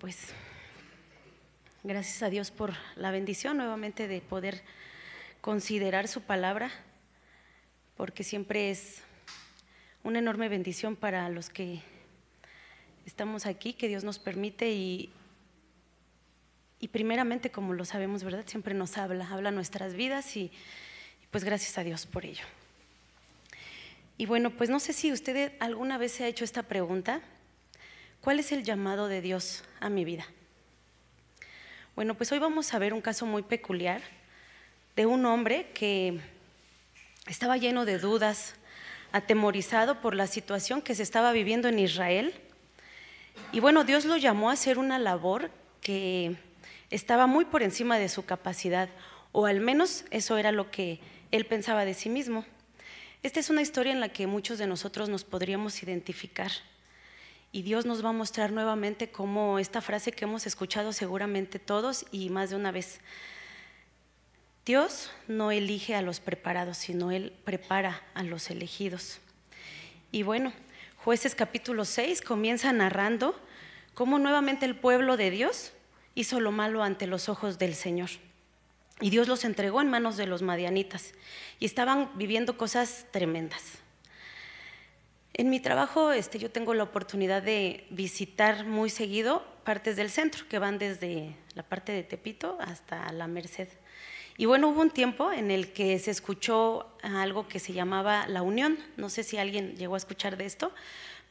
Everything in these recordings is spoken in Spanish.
pues gracias a Dios por la bendición nuevamente de poder considerar su palabra, porque siempre es una enorme bendición para los que estamos aquí, que Dios nos permite y primeramente, como lo sabemos, ¿verdad? Siempre nos habla nuestras vidas y pues gracias a Dios por ello. Y bueno, pues no sé si usted alguna vez se ha hecho esta pregunta: ¿cuál es el llamado de Dios a mi vida? Bueno, pues hoy vamos a ver un caso muy peculiar de un hombre que estaba lleno de dudas, atemorizado por la situación que se estaba viviendo en Israel. Y bueno, Dios lo llamó a hacer una labor que estaba muy por encima de su capacidad, o al menos eso era lo que él pensaba de sí mismo. Esta es una historia en la que muchos de nosotros nos podríamos identificar. Y Dios nos va a mostrar nuevamente cómo esta frase que hemos escuchado seguramente todos y más de una vez: Dios no elige a los preparados, sino Él prepara a los elegidos. Y bueno, Jueces capítulo 6 comienza narrando cómo nuevamente el pueblo de Dios hizo lo malo ante los ojos del Señor. Y Dios los entregó en manos de los madianitas y estaban viviendo cosas tremendas. En mi trabajo yo tengo la oportunidad de visitar muy seguido partes del centro que van desde la parte de Tepito hasta la Merced. Y bueno, hubo un tiempo en el que se escuchó algo que se llamaba La Unión. No sé si alguien llegó a escuchar de esto,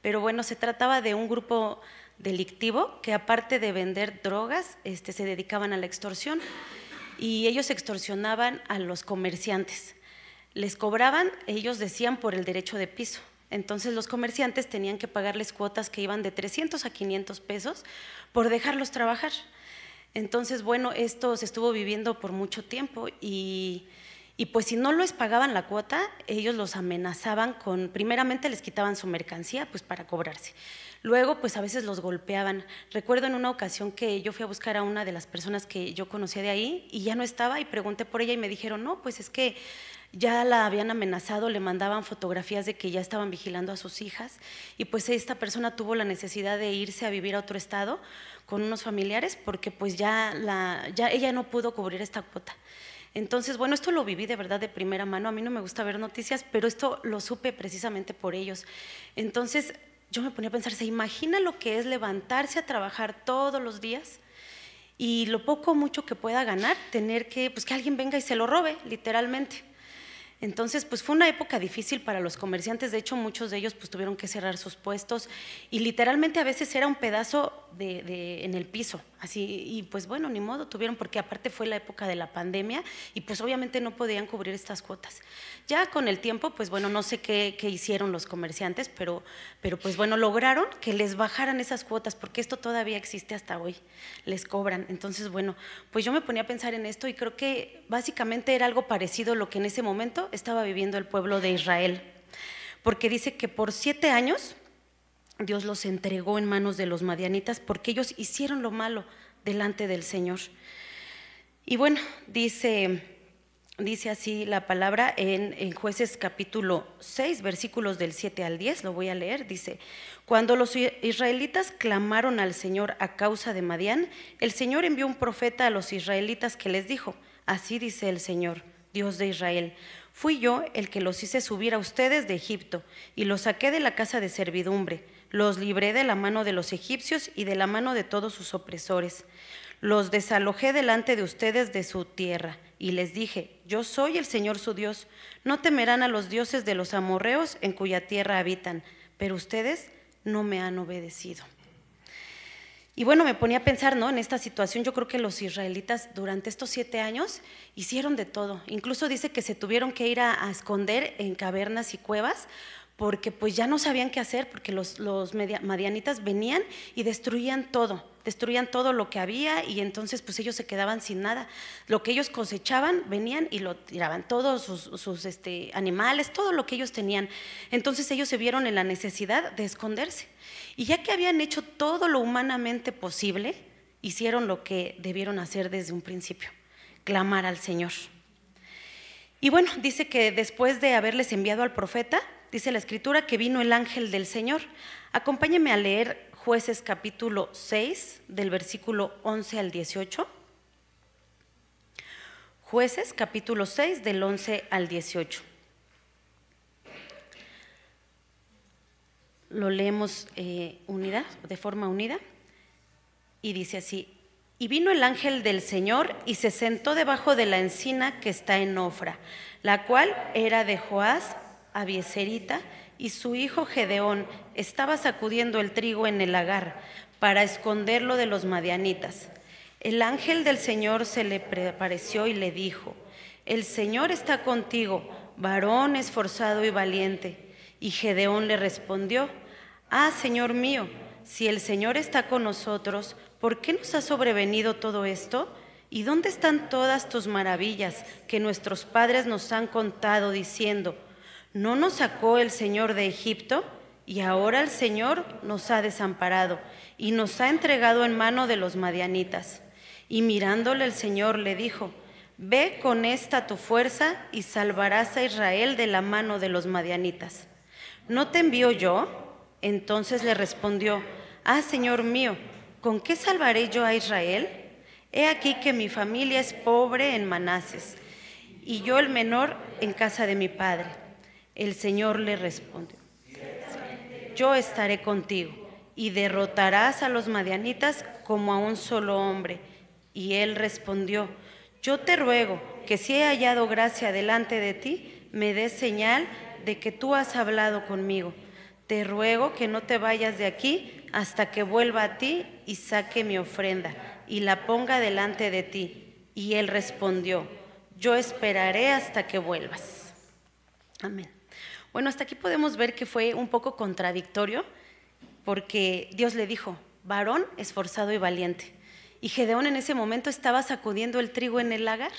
pero bueno, se trataba de un grupo delictivo que, aparte de vender drogas, se dedicaban a la extorsión, y ellos extorsionaban a los comerciantes. Les cobraban, ellos decían, por el derecho de piso. Entonces los comerciantes tenían que pagarles cuotas que iban de 300 a 500 pesos por dejarlos trabajar. Entonces, bueno, esto se estuvo viviendo por mucho tiempo y pues si no les pagaban la cuota, ellos los amenazaban con, primeramente les quitaban su mercancía pues para cobrarse. Luego pues a veces los golpeaban. Recuerdo en una ocasión que yo fui a buscar a una de las personas que yo conocía de ahí y ya no estaba, y pregunté por ella y me dijeron: no, pues es que ya la habían amenazado, le mandaban fotografías de que ya estaban vigilando a sus hijas, y pues esta persona tuvo la necesidad de irse a vivir a otro estado con unos familiares porque pues ya ella no pudo cubrir esta cuota. Entonces, bueno, esto lo viví de verdad de primera mano. A mí no me gusta ver noticias, pero esto lo supe precisamente por ellos. Entonces yo me ponía a pensar: ¿se imagina lo que es levantarse a trabajar todos los días y lo poco o mucho que pueda ganar, tener que alguien venga y se lo robe, literalmente? Entonces, pues fue una época difícil para los comerciantes. De hecho, muchos de ellos pues tuvieron que cerrar sus puestos y literalmente a veces era un pedazo en el piso, así, y pues bueno, ni modo, tuvieron, porque aparte fue la época de la pandemia y pues obviamente no podían cubrir estas cuotas. Ya con el tiempo, pues bueno, no sé qué hicieron los comerciantes, pero pues bueno, lograron que les bajaran esas cuotas, porque esto todavía existe hasta hoy, les cobran. Entonces, bueno, pues yo me ponía a pensar en esto y creo que básicamente era algo parecido a lo que en ese momento estaba viviendo el pueblo de Israel, porque dice que por 7 años Dios los entregó en manos de los madianitas porque ellos hicieron lo malo delante del Señor. Y bueno, dice así la palabra en Jueces capítulo 6, versículos del 7 al 10, lo voy a leer. Dice: cuando los israelitas clamaron al Señor a causa de Madián, el Señor envió un profeta a los israelitas que les dijo: así dice el Señor, Dios de Israel: fui yo el que los hice subir a ustedes de Egipto y los saqué de la casa de servidumbre, los libré de la mano de los egipcios y de la mano de todos sus opresores. Los desalojé delante de ustedes de su tierra y les dije: yo soy el Señor su Dios. No temerán a los dioses de los amorreos en cuya tierra habitan, pero ustedes no me han obedecido. Y bueno, me ponía a pensar, ¿no?, en esta situación. Yo creo que los israelitas durante estos 7 años hicieron de todo. Incluso dice que se tuvieron que ir a esconder en cavernas y cuevas porque pues ya no sabían qué hacer, porque los madianitas venían y destruían todo lo que había, y entonces pues ellos se quedaban sin nada. Lo que ellos cosechaban, venían y lo tiraban, todos sus animales, todo lo que ellos tenían. Entonces ellos se vieron en la necesidad de esconderse, y ya que habían hecho todo lo humanamente posible, hicieron lo que debieron hacer desde un principio: clamar al Señor. Y bueno, dice que después de haberles enviado al profeta, dice la escritura que vino el ángel del Señor. Acompáñenme a leer Jueces capítulo 6, del versículo 11 al 18. Jueces capítulo 6, del 11 al 18. Lo leemos de forma unida, y dice así: y vino el ángel del Señor y se sentó debajo de la encina que está en Ofra, la cual era de Joás Abieserita, y su hijo Gedeón estaba sacudiendo el trigo en el lagar para esconderlo de los madianitas. El ángel del Señor se le apareció y le dijo: el Señor está contigo, varón esforzado y valiente. Y Gedeón le respondió: ah, Señor mío, si el Señor está con nosotros, ¿por qué nos ha sobrevenido todo esto? ¿Y dónde están todas tus maravillas que nuestros padres nos han contado diciendo: ¿no nos sacó el Señor de Egipto? Y ahora el Señor nos ha desamparado y nos ha entregado en mano de los madianitas. Y mirándole el Señor le dijo: ve con esta tu fuerza y salvarás a Israel de la mano de los madianitas. ¿No te envío yo? Entonces le respondió: ah, Señor mío, ¿con qué salvaré yo a Israel? He aquí que mi familia es pobre en Manases, y yo el menor en casa de mi padre. El Señor le respondió: yo estaré contigo, y derrotarás a los madianitas como a un solo hombre. Y él respondió: yo te ruego que si he hallado gracia delante de ti, me des señal de que tú has hablado conmigo. Te ruego que no te vayas de aquí hasta que vuelva a ti y saque mi ofrenda y la ponga delante de ti. Y él respondió: yo esperaré hasta que vuelvas. Amén. Bueno, hasta aquí podemos ver que fue un poco contradictorio, porque Dios le dijo: varón esforzado y valiente. Y Gedeón en ese momento estaba sacudiendo el trigo en el lagar.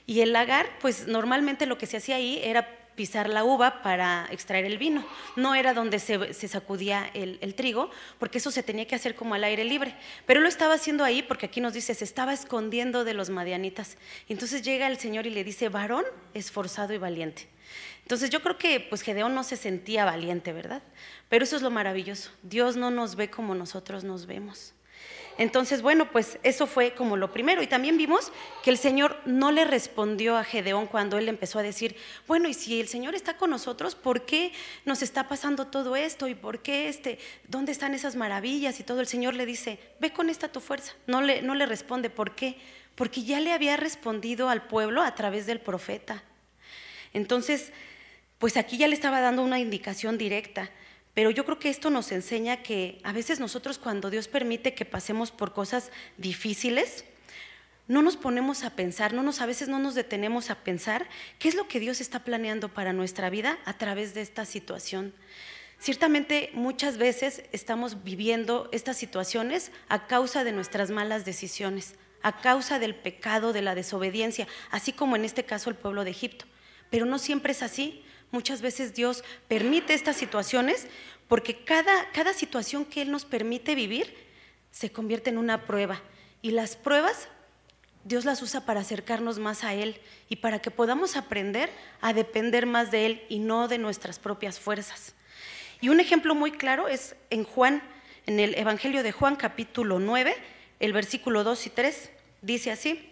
Y el lagar, pues normalmente lo que se hacía ahí era pisar la uva para extraer el vino. No era donde se sacudía el trigo, porque eso se tenía que hacer como al aire libre. Pero lo estaba haciendo ahí porque aquí nos dice: se estaba escondiendo de los madianitas. Y entonces llega el Señor y le dice: varón esforzado y valiente. Entonces yo creo que pues Gedeón no se sentía valiente, ¿verdad? Pero eso es lo maravilloso. Dios no nos ve como nosotros nos vemos. Entonces, bueno, pues eso fue como lo primero. Y también vimos que el Señor no le respondió a Gedeón cuando él empezó a decir: bueno, y si el Señor está con nosotros, ¿por qué nos está pasando todo esto? ¿Y por qué dónde están esas maravillas y todo? El Señor le dice: ve con esta tu fuerza. No le responde. ¿Por qué? Porque ya le había respondido al pueblo a través del profeta. Entonces, pues aquí ya le estaba dando una indicación directa. Pero yo creo que esto nos enseña que a veces nosotros, cuando Dios permite que pasemos por cosas difíciles, no nos ponemos a pensar, a veces no nos detenemos a pensar qué es lo que Dios está planeando para nuestra vida a través de esta situación. Ciertamente muchas veces estamos viviendo estas situaciones a causa de nuestras malas decisiones, a causa del pecado, de la desobediencia, así como en este caso el pueblo de Egipto. Pero no siempre es así. Muchas veces Dios permite estas situaciones porque cada situación que Él nos permite vivir se convierte en una prueba. Y las pruebas Dios las usa para acercarnos más a Él y para que podamos aprender a depender más de Él y no de nuestras propias fuerzas. Y un ejemplo muy claro es en Juan, en el Evangelio de Juan, capítulo 9, el versículo 2 y 3, dice así: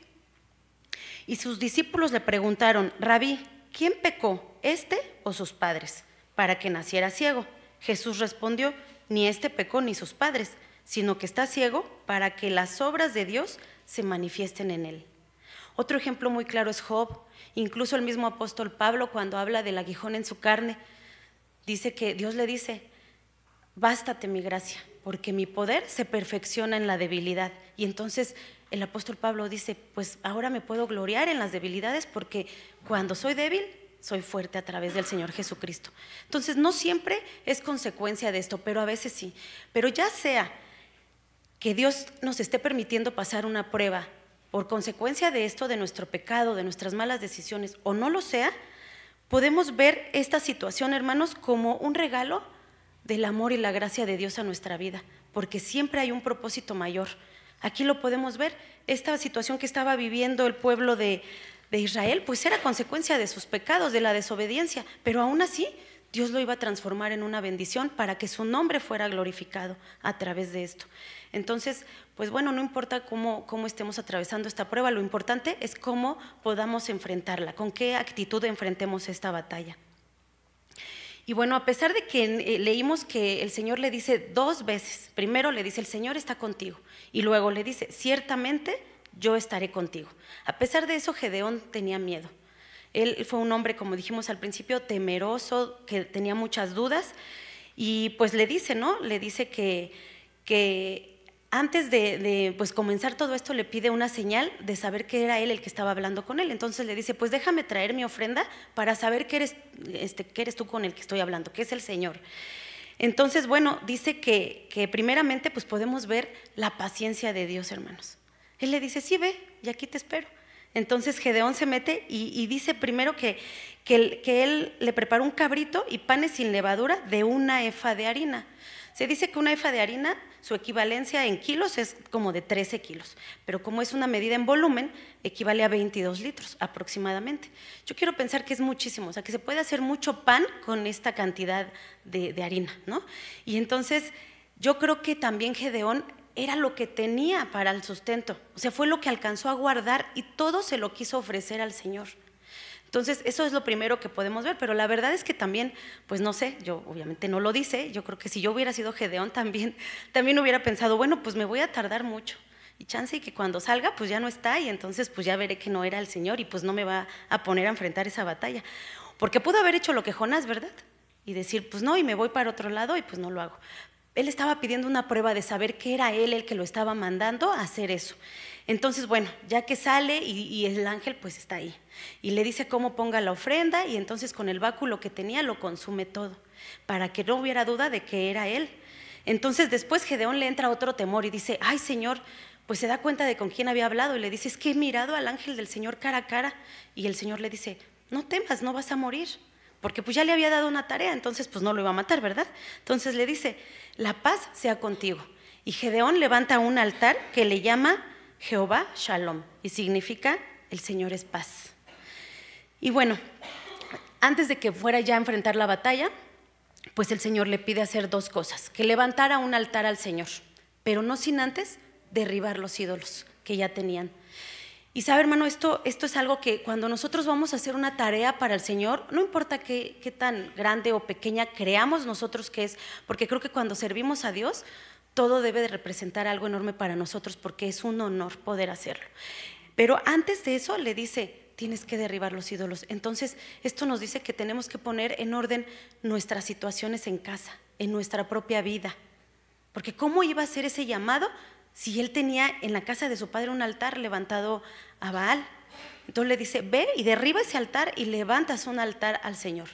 y sus discípulos le preguntaron: Rabí, ¿quién pecó, este o sus padres, para que naciera ciego? Jesús respondió: ni este pecó ni sus padres, sino que está ciego para que las obras de Dios se manifiesten en él. Otro ejemplo muy claro es Job. Incluso el mismo apóstol Pablo, cuando habla del aguijón en su carne, dice que Dios le dice: bástate mi gracia, porque mi poder se perfecciona en la debilidad. Y entonces el apóstol Pablo dice: pues ahora me puedo gloriar en las debilidades, porque cuando soy débil, soy fuerte a través del Señor Jesucristo. Entonces no siempre es consecuencia de esto, pero a veces sí. Pero ya sea que Dios nos esté permitiendo pasar una prueba por consecuencia de esto, de nuestro pecado, de nuestras malas decisiones, o no lo sea, podemos ver esta situación, hermanos, como un regalo del amor y la gracia de Dios a nuestra vida, porque siempre hay un propósito mayor. Aquí lo podemos ver. Esta situación que estaba viviendo el pueblo de Israel, pues era consecuencia de sus pecados, de la desobediencia, pero aún así Dios lo iba a transformar en una bendición para que su nombre fuera glorificado a través de esto. Entonces, pues bueno, no importa cómo estemos atravesando esta prueba, lo importante es cómo podamos enfrentarla, con qué actitud enfrentemos esta batalla. Y bueno, a pesar de que leímos que el Señor le dice 2 veces, primero le dice el Señor está contigo y luego le dice ciertamente yo estaré contigo. A pesar de eso, Gedeón tenía miedo. Él fue un hombre, como dijimos al principio, temeroso, que tenía muchas dudas y pues le dice, ¿no? Le dice que antes de pues comenzar todo esto le pide una señal de saber que era él el que estaba hablando con él. Entonces le dice, pues déjame traer mi ofrenda para saber que eres tú con el que estoy hablando, que es el Señor. Entonces, bueno, dice que primeramente pues podemos ver la paciencia de Dios, hermanos. Él le dice, sí, ve, y aquí te espero. Entonces Gedeón se mete y dice primero que él le preparó un cabrito y panes sin levadura de 1 efa de harina. Se dice que 1 efa de harina, su equivalencia en kilos es como de 13 kilos, pero como es una medida en volumen, equivale a 22 litros aproximadamente. Yo quiero pensar que es muchísimo, o sea, que se puede hacer mucho pan con esta cantidad de harina, ¿no? Y entonces yo creo que también Gedeón era lo que tenía para el sustento, o sea, fue lo que alcanzó a guardar y todo se lo quiso ofrecer al Señor. Entonces, eso es lo primero que podemos ver, pero la verdad es que también, pues no sé, yo obviamente no lo dice, yo creo que si yo hubiera sido Gedeón también hubiera pensado, bueno, pues me voy a tardar mucho y chance y que cuando salga pues ya no está y entonces pues ya veré que no era el Señor y pues no me va a poner a enfrentar esa batalla, porque pudo haber hecho lo que Jonás, ¿verdad? Y decir, pues no, y me voy para otro lado y pues no lo hago. Él estaba pidiendo una prueba de saber que era él el que lo estaba mandando a hacer eso. Entonces, bueno, ya que sale y el ángel pues está ahí y le dice cómo ponga la ofrenda y entonces con el báculo que tenía lo consume todo para que no hubiera duda de que era él. Entonces después Gedeón le entra otro temor y dice, ay Señor, pues se da cuenta de con quién había hablado y le dice, es que he mirado al ángel del Señor cara a cara. Y el Señor le dice, no temas, no vas a morir, porque pues ya le había dado una tarea, entonces pues no lo iba a matar, ¿verdad? Entonces le dice, la paz sea contigo. Y Gedeón levanta un altar que le llama Jehová Shalom y significa el Señor es paz. Y bueno, antes de que fuera ya a enfrentar la batalla, pues el Señor le pide hacer 2 cosas, que levantara un altar al Señor, pero no sin antes derribar los ídolos que ya tenían. Y sabe, hermano, esto es algo que cuando nosotros vamos a hacer una tarea para el Señor, no importa qué tan grande o pequeña creamos nosotros que es, porque creo que cuando servimos a Dios, todo debe de representar algo enorme para nosotros porque es un honor poder hacerlo. Pero antes de eso le dice, tienes que derribar los ídolos. Entonces, esto nos dice que tenemos que poner en orden nuestras situaciones en casa, en nuestra propia vida. Porque ¿cómo iba a hacer ese llamado si él tenía en la casa de su padre un altar levantado a Baal? Entonces le dice, ve y derriba ese altar y levantas un altar al Señor.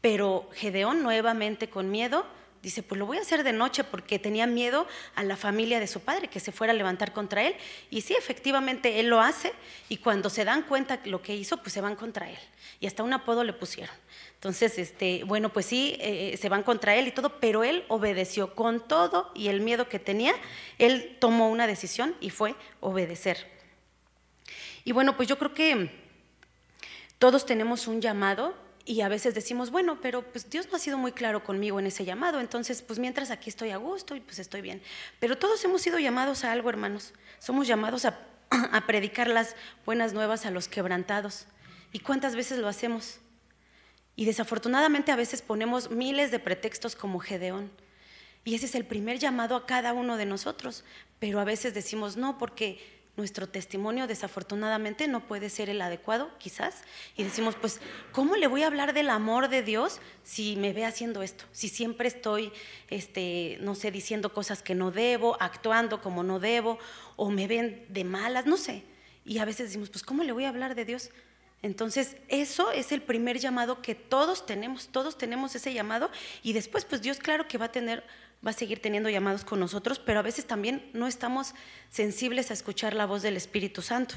Pero Gedeón, nuevamente con miedo, dice, pues lo voy a hacer de noche porque tenía miedo a la familia de su padre que se fuera a levantar contra él. Y sí, efectivamente él lo hace y cuando se dan cuenta de lo que hizo, pues se van contra él. Y hasta un apodo le pusieron. Entonces, bueno, pues sí, se van contra él y todo, pero él obedeció con todo y el miedo que tenía, él tomó una decisión y fue obedecer. Y bueno, pues yo creo que todos tenemos un llamado y a veces decimos, bueno, pero pues Dios no ha sido muy claro conmigo en ese llamado, entonces pues mientras aquí estoy a gusto y pues estoy bien. Pero todos hemos sido llamados a algo, hermanos. Somos llamados a predicar las buenas nuevas a los quebrantados. ¿Y cuántas veces lo hacemos? Y desafortunadamente a veces ponemos miles de pretextos como Gedeón. Y ese es el primer llamado a cada uno de nosotros. Pero a veces decimos no, porque nuestro testimonio desafortunadamente no puede ser el adecuado, quizás. Y decimos, pues, ¿cómo le voy a hablar del amor de Dios si me ve haciendo esto? Si siempre estoy, no sé, diciendo cosas que no debo, actuando como no debo, o me ven de malas, no sé. Y a veces decimos, pues, ¿cómo le voy a hablar de Dios? Entonces, eso es el primer llamado que todos tenemos ese llamado. Y después, pues, Dios claro que va a seguir teniendo llamados con nosotros, pero a veces también no estamos sensibles a escuchar la voz del Espíritu Santo.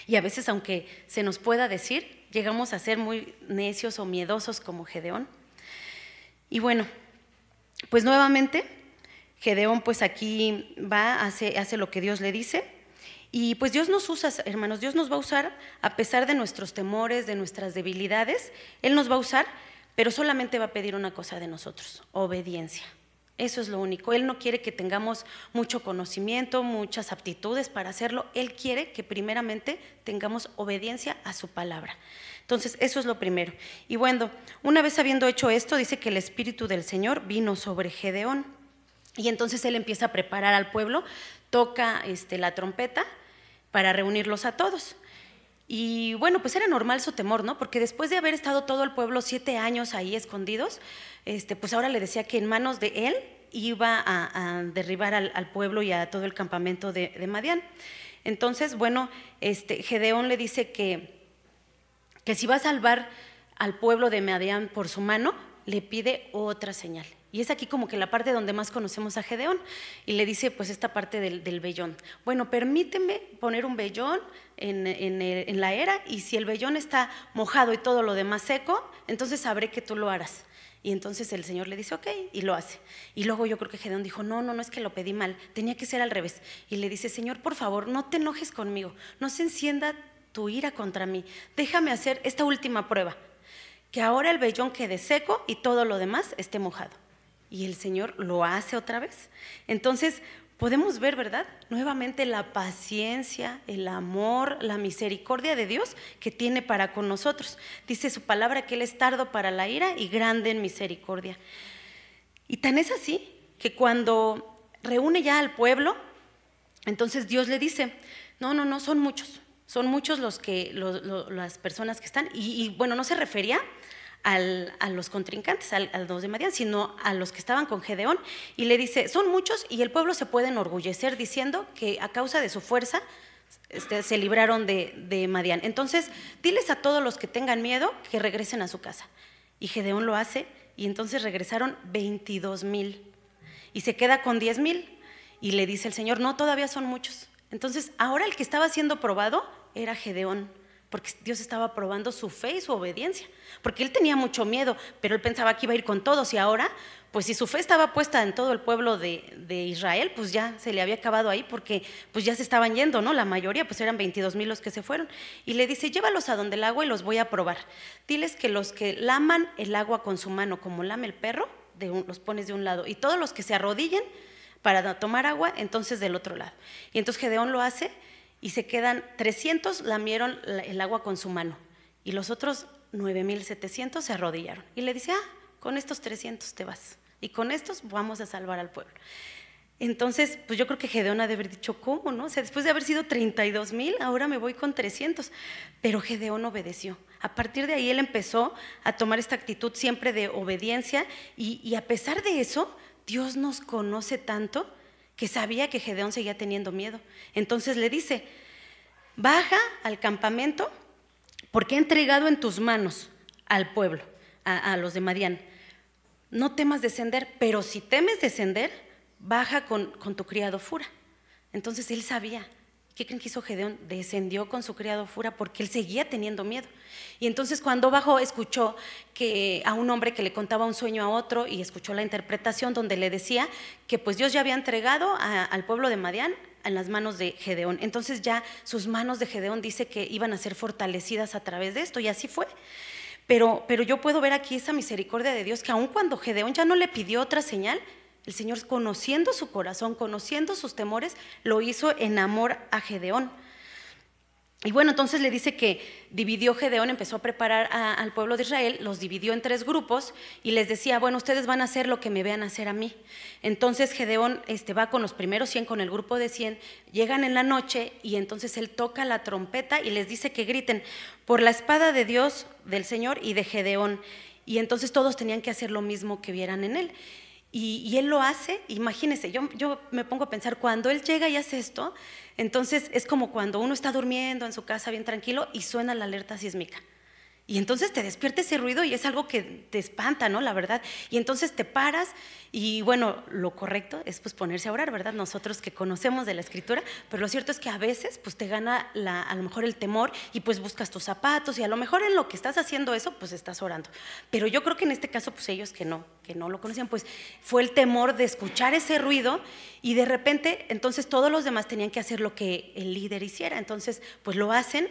Y a veces, aunque se nos pueda decir, llegamos a ser muy necios o miedosos como Gedeón. Y bueno, pues nuevamente, Gedeón pues aquí hace lo que Dios le dice. Y pues Dios nos usa, hermanos, Dios nos va a usar a pesar de nuestros temores, de nuestras debilidades. Él nos va a usar pero solamente va a pedir una cosa de nosotros: obediencia. Eso es lo único. Él no quiere que tengamos mucho conocimiento, muchas aptitudes para hacerlo. Él quiere que primeramente tengamos obediencia a su palabra. Entonces, eso es lo primero. Y bueno, una vez habiendo hecho esto, dice que el Espíritu del Señor vino sobre Gedeón. Y entonces él empieza a preparar al pueblo, toca la trompeta para reunirlos a todos. Y bueno, pues era normal su temor, ¿no? Porque después de haber estado todo el pueblo 7 años ahí escondidos, pues ahora le decía que en manos de él iba a derribar al pueblo y a todo el campamento de Madián. Entonces, bueno, Gedeón le dice que si va a salvar al pueblo de Madián por su mano, le pide otra señal. Y es aquí como que la parte donde más conocemos a Gedeón, y le dice pues esta parte del vellón. Bueno, permíteme poner un vellón en la era, y si el vellón está mojado y todo lo demás seco, entonces sabré que tú lo harás. Y entonces el Señor le dice ok, y lo hace. Y luego yo creo que Gedeón dijo no, es que lo pedí mal, tenía que ser al revés. Y le dice: Señor, por favor, no te enojes conmigo, no se encienda tu ira contra mí, déjame hacer esta última prueba, que ahora el vellón quede seco y todo lo demás esté mojado. Y el Señor lo hace otra vez. Entonces podemos ver, ¿verdad?, nuevamente la paciencia, el amor, la misericordia de Dios que tiene para con nosotros. Dice su palabra que Él es tardo para la ira y grande en misericordia. Y tan es así que cuando reúne ya al pueblo, entonces Dios le dice: no, son muchos las personas que están. Y bueno, no se refería a los contrincantes, a los de Madián, sino a los que estaban con Gedeón, y le dice: son muchos y el pueblo se puede enorgullecer diciendo que a causa de su fuerza se libraron de Madián. Entonces diles a todos los que tengan miedo que regresen a su casa. Y Gedeón lo hace, y entonces regresaron 22,000 y se queda con 10,000, y le dice el Señor: no, todavía son muchos. Entonces ahora el que estaba siendo probado era Gedeón, porque Dios estaba probando su fe y su obediencia, porque él tenía mucho miedo, pero él pensaba que iba a ir con todos, y ahora, pues si su fe estaba puesta en todo el pueblo de Israel, pues ya se le había acabado ahí, porque pues ya se estaban yendo, ¿no? La mayoría, pues eran 22,000 los que se fueron, y le dice: llévalos a donde el agua y los voy a probar. Diles que los que laman el agua con su mano, como lame el perro, los pones de un lado, y todos los que se arrodillen para tomar agua, entonces del otro lado. Y entonces Gedeón lo hace, y se quedan 300, lamieron el agua con su mano, y los otros 9,700 se arrodillaron. Y le dice: con estos 300 te vas, y con estos vamos a salvar al pueblo. Entonces, pues yo creo que Gedeón ha de haber dicho: ¿cómo, no? O sea, después de haber sido 32,000, ahora me voy con 300. Pero Gedeón obedeció. A partir de ahí él empezó a tomar esta actitud siempre de obediencia, y a pesar de eso, Dios nos conoce tanto que sabía que Gedeón seguía teniendo miedo. Entonces le dice: baja al campamento, porque he entregado en tus manos al pueblo, a los de Madián. No temas descender, pero si temes descender, baja con tu criado Fura. Entonces él sabía. ¿Qué creen que hizo Gedeón? Descendió con su criado Fura, porque él seguía teniendo miedo. Y entonces cuando bajó, escuchó que a un hombre que le contaba un sueño a otro, y escuchó la interpretación donde le decía que pues Dios ya había entregado al pueblo de Madián en las manos de Gedeón. Entonces ya sus manos de Gedeón, dice que iban a ser fortalecidas a través de esto, y así fue. Pero yo puedo ver aquí esa misericordia de Dios, que aun cuando Gedeón ya no le pidió otra señal, el Señor, conociendo su corazón, conociendo sus temores, lo hizo en amor a Gedeón. Y bueno, entonces le dice que dividió Gedeón, empezó a preparar al pueblo de Israel, los dividió en 3 grupos, y les decía: bueno, ustedes van a hacer lo que me vean hacer a mí. Entonces Gedeón va con los primeros 100, con el grupo de 100, llegan en la noche, y entonces él toca la trompeta y les dice que griten: por la espada de Dios, del Señor y de Gedeón. Y entonces todos tenían que hacer lo mismo que vieran en él. Y él lo hace. Imagínense, yo me pongo a pensar, cuando él llega y hace esto, entonces es como cuando uno está durmiendo en su casa bien tranquilo y suena la alerta sísmica. Y entonces te despierta ese ruido y es algo que te espanta, ¿no? La verdad. Y entonces te paras, y bueno, lo correcto es pues ponerse a orar, ¿verdad? Nosotros que conocemos de la Escritura, pero lo cierto es que a veces pues te gana a lo mejor el temor, y pues buscas tus zapatos, y a lo mejor en lo que estás haciendo eso pues estás orando. Pero yo creo que en este caso pues ellos que no lo conocían, pues fue el temor de escuchar ese ruido, y de repente entonces todos los demás tenían que hacer lo que el líder hiciera. Entonces pues lo hacen.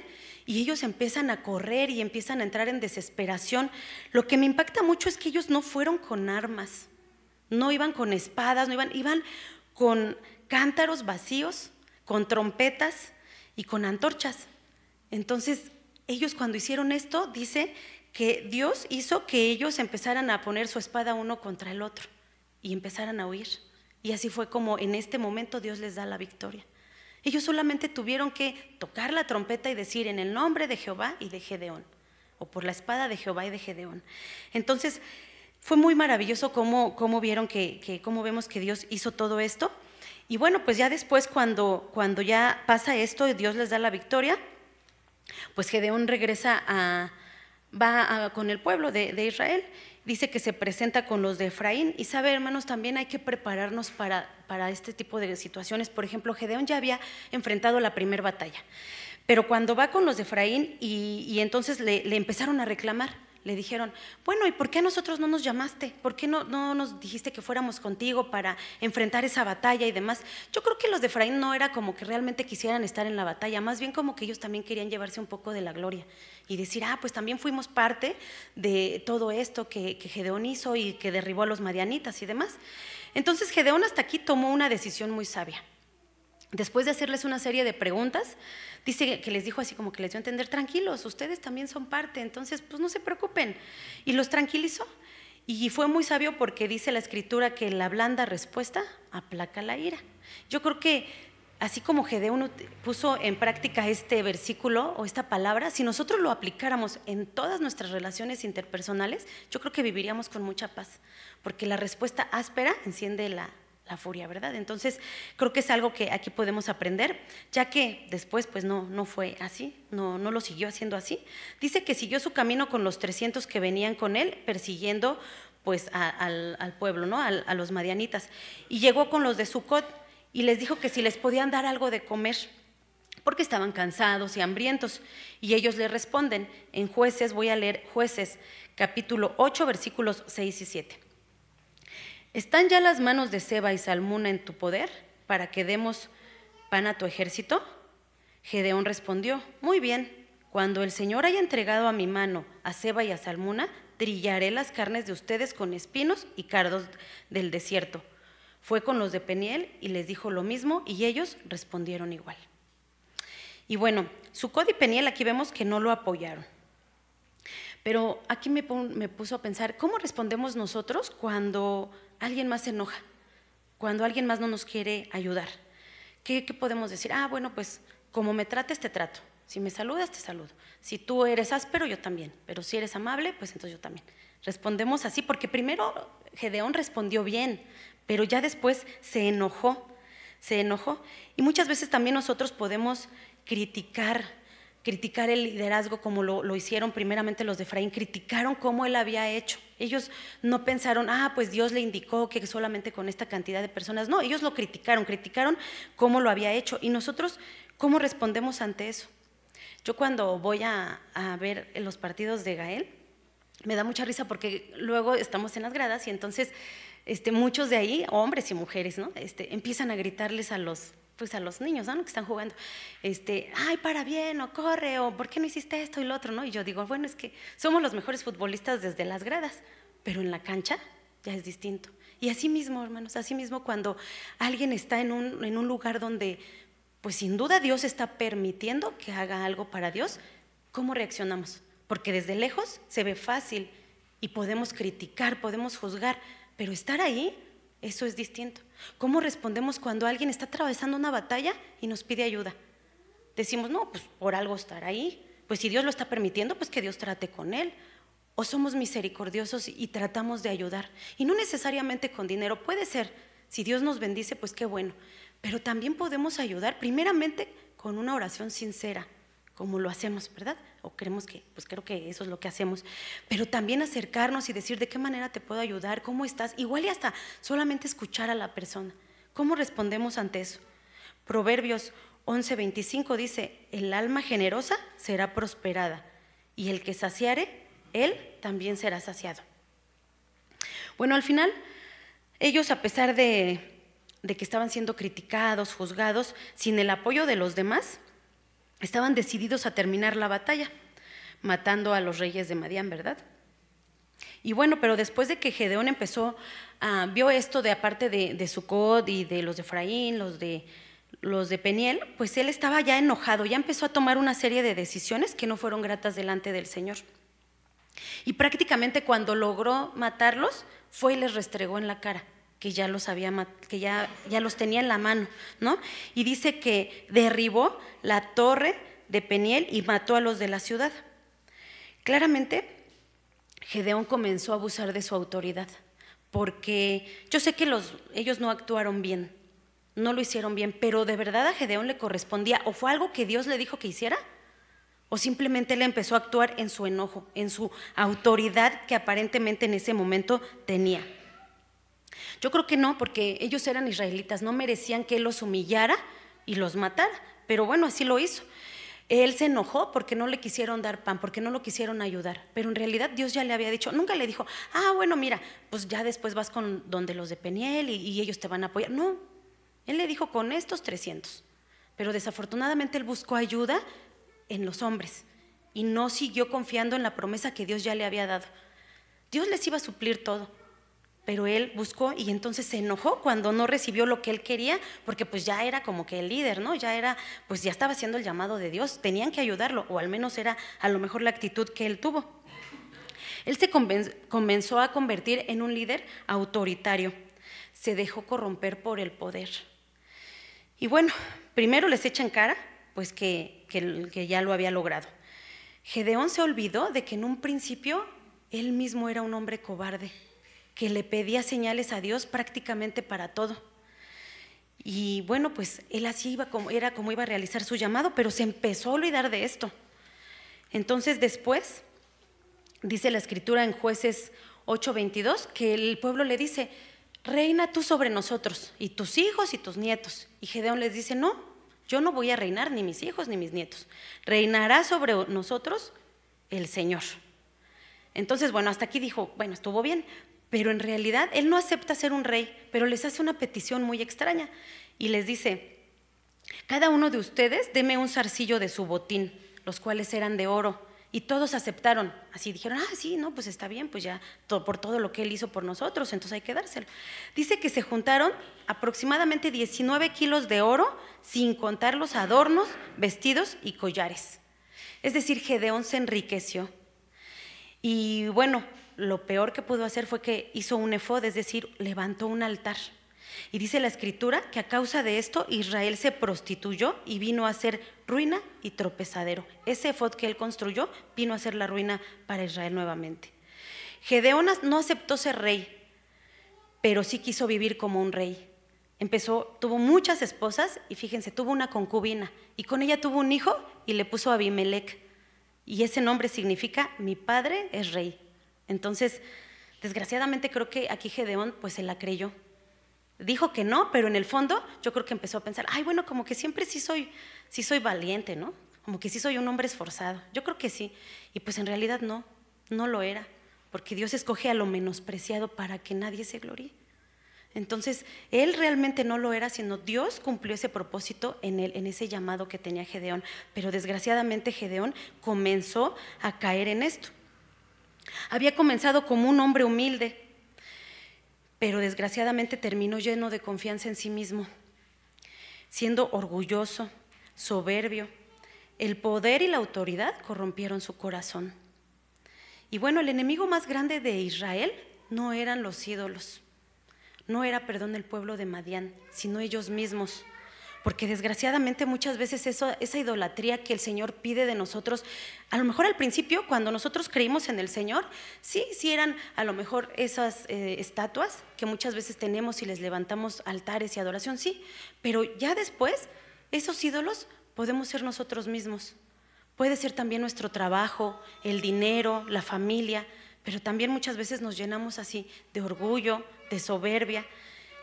y ellos empiezan a correr y empiezan a entrar en desesperación. Lo que me impacta mucho es que ellos no fueron con armas, no iban con espadas, iban con cántaros vacíos, con trompetas y con antorchas. Entonces, ellos cuando hicieron esto, dice que Dios hizo que ellos empezaran a poner su espada uno contra el otro y empezaran a huir. Y así fue como en este momento Dios les da la victoria. Ellos solamente tuvieron que tocar la trompeta y decir en el nombre de Jehová y de Gedeón, o por la espada de Jehová y de Gedeón. Entonces fue muy maravilloso cómo vieron cómo vemos que Dios hizo todo esto. Y bueno, pues ya después cuando ya pasa esto y Dios les da la victoria, pues Gedeón regresa va con el pueblo de Israel. Dice que se presenta con los de Efraín. Y sabe, hermanos, también hay que prepararnos para este tipo de situaciones. Por ejemplo, Gedeón ya había enfrentado la primera batalla, pero cuando va con los de Efraín y entonces le empezaron a reclamar, le dijeron, bueno, ¿y por qué a nosotros no nos llamaste? ¿Por qué no nos dijiste que fuéramos contigo para enfrentar esa batalla y demás? Yo creo que los de Efraín no era como que realmente quisieran estar en la batalla, más bien como que ellos también querían llevarse un poco de la gloria y decir, pues también fuimos parte de todo esto que Gedeón hizo y que derribó a los madianitas y demás. Entonces Gedeón hasta aquí tomó una decisión muy sabia. Después de hacerles una serie de preguntas, dice que les dijo así como que les dio a entender, tranquilos, ustedes también son parte, entonces pues no se preocupen. Y los tranquilizó. Y fue muy sabio porque dice la Escritura que la blanda respuesta aplaca la ira. Yo creo que así como Gedeón puso en práctica este versículo o esta palabra, si nosotros lo aplicáramos en todas nuestras relaciones interpersonales, yo creo que viviríamos con mucha paz, porque la respuesta áspera enciende la furia, ¿verdad? Entonces creo que es algo que aquí podemos aprender, ya que después pues no fue así, no lo siguió haciendo así. Dice que siguió su camino con los 300 que venían con él, persiguiendo pues al pueblo, ¿no? A los madianitas, y llegó con los de Sucot y les dijo que si les podían dar algo de comer, porque estaban cansados y hambrientos. Y ellos le responden en Jueces, voy a leer Jueces capítulo 8 versículos 6 y 7. ¿Están ya las manos de Seba y Salmuna en tu poder para que demos pan a tu ejército? Gedeón respondió, muy bien, cuando el Señor haya entregado a mi mano a Seba y a Salmuna, trillaré las carnes de ustedes con espinos y cardos del desierto. Fue con los de Peniel y les dijo lo mismo y ellos respondieron igual. Y bueno, Sucot y Peniel aquí vemos que no lo apoyaron. Pero aquí me puso a pensar, ¿cómo respondemos nosotros cuando alguien más se enoja? Cuando alguien más no nos quiere ayudar. ¿Qué podemos decir? Bueno, pues como me trates, te trato. Si me saludas, te saludo. Si tú eres áspero, yo también. Pero si eres amable, pues entonces yo también. Respondemos así, porque primero Gedeón respondió bien, pero ya después se enojó. Y muchas veces también nosotros podemos criticar el liderazgo como lo hicieron primeramente los de Efraín, criticaron cómo él había hecho. Ellos no pensaron, pues Dios le indicó que solamente con esta cantidad de personas. No, ellos lo criticaron cómo lo había hecho. Y nosotros, ¿cómo respondemos ante eso? Yo cuando voy a ver los partidos de Gael, me da mucha risa porque luego estamos en las gradas y entonces muchos de ahí, hombres y mujeres, ¿no? Empiezan a gritarles a los niños, ¿no? Que están jugando, ay, para bien, o corre, o ¿por qué no hiciste esto y lo otro? ¿No? Y yo digo, bueno, es que somos los mejores futbolistas desde las gradas, pero en la cancha ya es distinto. Y así mismo, hermanos, así mismo cuando alguien está en un lugar donde, pues sin duda Dios está permitiendo que haga algo para Dios, ¿cómo reaccionamos? Porque desde lejos se ve fácil y podemos criticar, podemos juzgar, pero estar ahí, eso es distinto. ¿Cómo respondemos cuando alguien está atravesando una batalla y nos pide ayuda? Decimos, no, pues por algo estar ahí. Pues si Dios lo está permitiendo, pues que Dios trate con él. O somos misericordiosos y tratamos de ayudar. Y no necesariamente con dinero, puede ser. Si Dios nos bendice, pues qué bueno. Pero también podemos ayudar primeramente con una oración sincera, como lo hacemos, ¿verdad? O creemos que, pues creo que eso es lo que hacemos, pero también acercarnos y decir de qué manera te puedo ayudar, cómo estás, igual y hasta solamente escuchar a la persona. ¿Cómo respondemos ante eso? Proverbios 11:25 dice, el alma generosa será prosperada y el que saciare, él también será saciado. Bueno, al final, ellos a pesar de que estaban siendo criticados, juzgados, sin el apoyo de los demás, estaban decididos a terminar la batalla, matando a los reyes de Madián, ¿verdad? Y bueno, pero después de que Gedeón vio esto de aparte de Sucot y de los de Efraín, los de Peniel, pues él estaba ya enojado, ya empezó a tomar una serie de decisiones que no fueron gratas delante del Señor. Y prácticamente cuando logró matarlos, fue y les restregó en la cara que ya los tenía en la mano, ¿no? Y dice que derribó la torre de Peniel y mató a los de la ciudad. Claramente, Gedeón comenzó a abusar de su autoridad, porque yo sé que ellos no actuaron bien, no lo hicieron bien, pero ¿de verdad a Gedeón le correspondía? ¿O fue algo que Dios le dijo que hiciera? ¿O simplemente él empezó a actuar en su enojo, en su autoridad que aparentemente en ese momento tenía? Yo creo que no, porque ellos eran israelitas, no merecían que él los humillara y los matara, pero bueno, así lo hizo. Él se enojó porque no le quisieron dar pan, porque no lo quisieron ayudar, pero en realidad Dios ya le había dicho, nunca le dijo, bueno, mira, pues ya después vas con donde los de Peniel y ellos te van a apoyar. No, él le dijo con estos 300, pero desafortunadamente él buscó ayuda en los hombres y no siguió confiando en la promesa que Dios ya le había dado. Dios les iba a suplir todo, pero él buscó y entonces se enojó cuando no recibió lo que él quería, porque pues ya era como que el líder, ¿no? Pues ya estaba haciendo el llamado de Dios, tenían que ayudarlo, o al menos era a lo mejor la actitud que él tuvo. Él se comenzó a convertir en un líder autoritario, se dejó corromper por el poder. Y bueno, primero les echa en cara pues que ya lo había logrado. Gedeón se olvidó de que en un principio él mismo era un hombre cobarde, que le pedía señales a Dios prácticamente para todo. Y bueno, pues él así era como iba a realizar su llamado, pero se empezó a olvidar de esto. Entonces después, dice la escritura en Jueces 8:22, que el pueblo le dice, reina tú sobre nosotros, y tus hijos y tus nietos. Y Gedeón les dice, no, yo no voy a reinar, ni mis hijos ni mis nietos. Reinará sobre nosotros el Señor. Entonces, bueno, hasta aquí dijo, bueno, estuvo bien, pero en realidad él no acepta ser un rey, pero les hace una petición muy extraña y les dice, cada uno de ustedes deme un zarcillo de su botín, los cuales eran de oro, y todos aceptaron, así dijeron, sí, no, pues está bien, pues ya por todo lo que él hizo por nosotros, entonces hay que dárselo. Dice que se juntaron aproximadamente 19 kilos de oro, sin contar los adornos, vestidos y collares. Es decir, Gedeón se enriqueció. Y bueno, lo peor que pudo hacer fue que hizo un efod, es decir, levantó un altar. Y dice la escritura que a causa de esto Israel se prostituyó y vino a ser ruina y tropezadero. Ese efod que él construyó vino a ser la ruina para Israel nuevamente. Gedeón no aceptó ser rey, pero sí quiso vivir como un rey. Tuvo muchas esposas y fíjense, tuvo una concubina y con ella tuvo un hijo y le puso Abimelec. Y ese nombre significa mi padre es rey. Entonces, desgraciadamente creo que aquí Gedeón pues se la creyó. Dijo que no, pero en el fondo yo creo que empezó a pensar, bueno, como que siempre sí soy valiente, ¿no? Como que sí soy un hombre esforzado. Yo creo que sí. Y pues en realidad no lo era, porque Dios escoge a lo menospreciado para que nadie se gloríe. Entonces, él realmente no lo era, sino Dios cumplió ese propósito en ese llamado que tenía Gedeón. Pero desgraciadamente Gedeón comenzó a caer en esto. Había comenzado como un hombre humilde, pero desgraciadamente terminó lleno de confianza en sí mismo, siendo orgulloso, soberbio. El poder y la autoridad corrompieron su corazón. Y bueno, el enemigo más grande de Israel no eran los ídolos, no era, el pueblo de Madián, sino ellos mismos. Porque desgraciadamente muchas veces esa idolatría que el Señor pide de nosotros, a lo mejor al principio cuando nosotros creímos en el Señor, sí eran a lo mejor esas estatuas que muchas veces tenemos y les levantamos altares y adoración, sí, pero ya después esos ídolos podemos ser nosotros mismos. Puede ser también nuestro trabajo, el dinero, la familia, pero también muchas veces nos llenamos así de orgullo, de soberbia.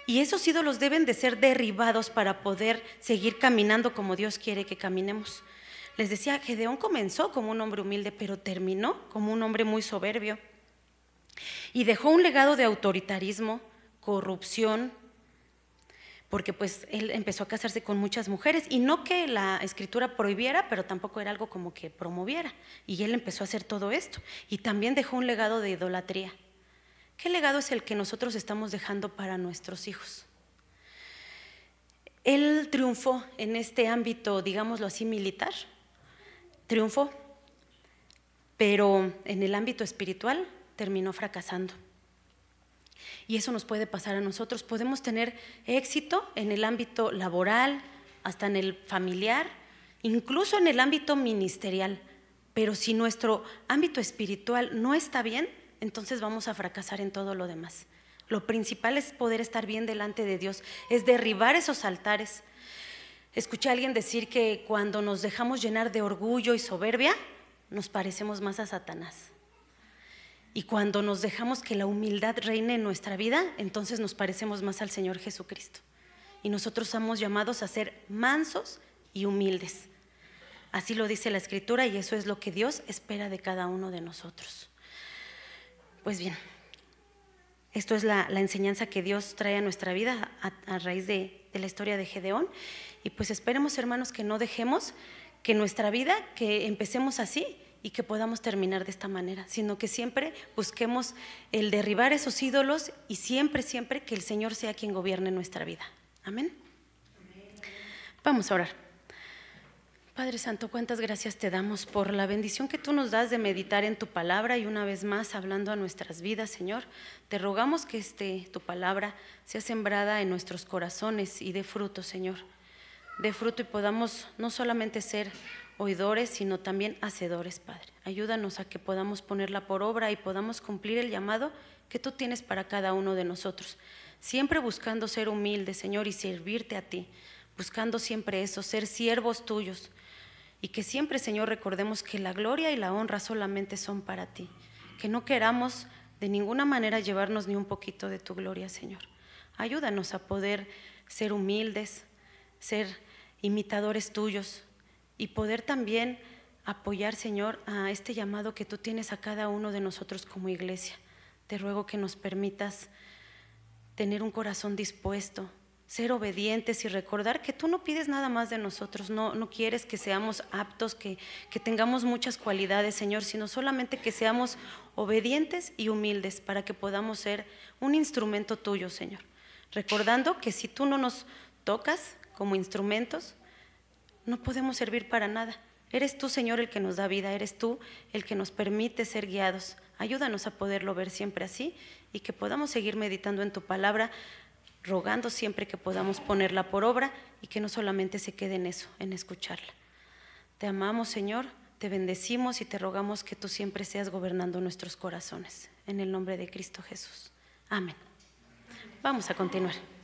Y esos ídolos deben de ser derribados para poder seguir caminando como Dios quiere que caminemos. Les decía, Gedeón comenzó como un hombre humilde, pero terminó como un hombre muy soberbio. Y dejó un legado de autoritarismo, corrupción. porque pues él empezó a casarse con muchas mujeres, y no que la escritura prohibiera, pero tampoco era algo como que promoviera, y él empezó a hacer todo esto, y también dejó un legado de idolatría. ¿Qué legado es el que nosotros estamos dejando para nuestros hijos? Él triunfó en este ámbito, digámoslo así, militar, triunfó, pero en el ámbito espiritual terminó fracasando. Y eso nos puede pasar a nosotros. Podemos tener éxito en el ámbito laboral, hasta en el familiar, incluso en el ámbito ministerial, pero si nuestro ámbito espiritual no está bien, entonces vamos a fracasar en todo lo demás. Lo principal es poder estar bien delante de Dios, es derribar esos altares. Escuché a alguien decir que cuando nos dejamos llenar de orgullo y soberbia, nos parecemos más a Satanás. Y cuando nos dejamos que la humildad reine en nuestra vida, entonces nos parecemos más al Señor Jesucristo. Y nosotros somos llamados a ser mansos y humildes. Así lo dice la Escritura, y eso es lo que Dios espera de cada uno de nosotros. Pues bien, esto es la enseñanza que Dios trae a nuestra vida a raíz de la historia de Gedeón. Y pues esperemos, hermanos, que no dejemos que nuestra vida, que empecemos así y que podamos terminar de esta manera, sino que siempre busquemos el derribar esos ídolos y siempre que el Señor sea quien gobierne nuestra vida. Amén. Vamos a orar. Padre Santo, cuántas gracias te damos por la bendición que tú nos das de meditar en tu palabra y una vez más hablando a nuestras vidas, Señor. Te rogamos que tu palabra sea sembrada en nuestros corazones y dé fruto, Señor. Dé fruto y podamos no solamente ser oidores, sino también hacedores, Padre. Ayúdanos a que podamos ponerla por obra y podamos cumplir el llamado que tú tienes para cada uno de nosotros. Siempre buscando ser humildes, Señor, y servirte a ti. Buscando siempre eso, ser siervos tuyos. Y que siempre, Señor, recordemos que la gloria y la honra solamente son para ti. Que no queramos de ninguna manera llevarnos ni un poquito de tu gloria, Señor. Ayúdanos a poder ser humildes, ser imitadores tuyos y poder también apoyar, Señor, a este llamado que tú tienes a cada uno de nosotros como iglesia. Te ruego que nos permitas tener un corazón dispuesto, ser obedientes y recordar que tú no pides nada más de nosotros, no quieres que seamos aptos, que tengamos muchas cualidades, Señor, sino solamente que seamos obedientes y humildes para que podamos ser un instrumento tuyo, Señor. Recordando que si tú no nos tocas como instrumentos, no podemos servir para nada. Eres tú, Señor, el que nos da vida, eres tú el que nos permite ser guiados. Ayúdanos a poderlo ver siempre así y que podamos seguir meditando en tu palabra, rogando siempre que podamos ponerla por obra y que no solamente se quede en eso, en escucharla. Te amamos, Señor, te bendecimos y te rogamos que tú siempre seas gobernando nuestros corazones. En el nombre de Cristo Jesús. Amén. Vamos a continuar.